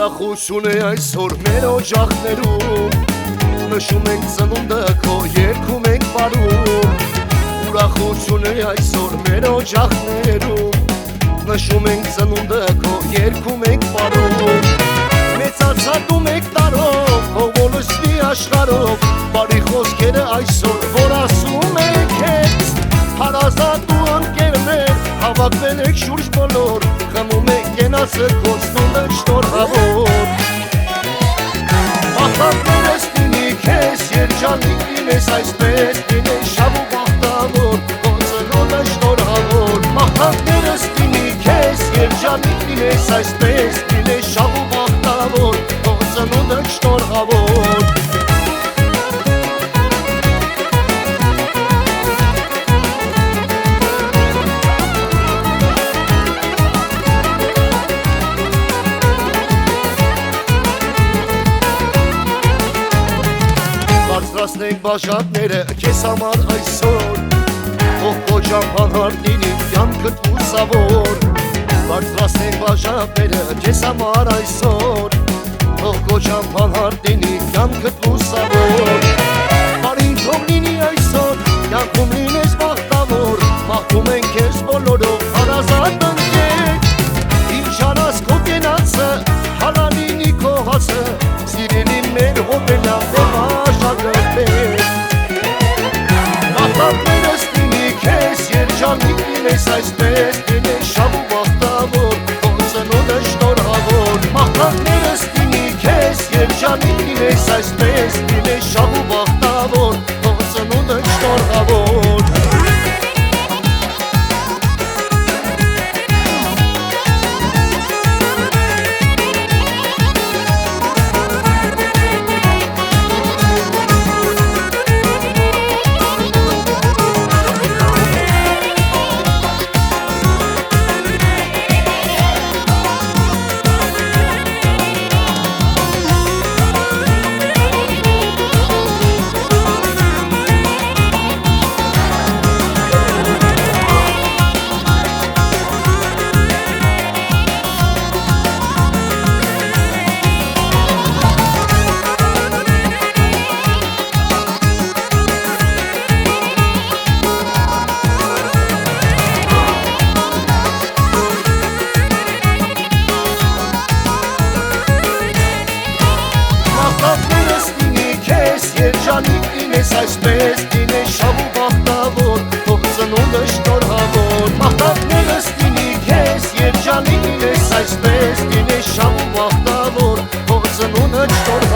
Ուրախություն է այսօր մեր օջախներում, նշում ենք ծնունդը քո, երգում ենք պարում։ Ուրախություն է այսօր մեր օջախներում, նշում ենք ծնունդը քո, երգում ենք պարում։ Մեծացածում եք տարով, հողը լսվի աշխարհով, բարի խոսքերը այսօր, որ ասում եք քեզ, հարազատ ու ընկերներ, հավաքվել եք շուրջ բոլոր, խմում եք կենացը քո ծնունդը շնորհավոր։ Մաղթանքներս լինի քեզ, երջանիկ լինես այսպես, լինես շահ ու բախտավոր, քո ծնունդը շնորհավոր։ Մաղթանքներս լինի քեզ, երջանիկ լինես այսպես, լինես շահ ու բախտավոր, քո ծնունդը շնորհավոր։ Բարձրացնենք բաժակները քեզ համար այսօր, թող քո ճամփան լինի կյանքդ լուսավոր։ Բարձրացնենք բաժակները քեզ համար այսօր, թող քո ճամփան լինի կյանքդ լուսավոր։ Բարին թող լինի այսօր, կյանքում լինես բախտավոր, մաղթում ենք քեզ բոլորով հարազատ ընկեր։ Ինչ անաս քո կենացը, հալա լինի քո հացը, սիրելի մեր հոբելա Մաղթանքներս լինի քեզ, երջանիկ լինես այսպես, լինես շահ ու բախտավոր, քո ծնունդը շնորհավոր։ Մաղթանքներս լինի քեզ, երջանիկ լինես այսպես, լինես շահ ու բախտավոր, քո ծնունդը շնորհավոր։ Երջանիկ լինես այսպես, լինես շահ ու բախտավոր, քո ծնունդը շնորհավոր։ Մաղթանքներս լինի քեզ, երջանիկ լինես այսպես, լինես շահ ու բախտավոր, քո ծնունդը շնորհավոր։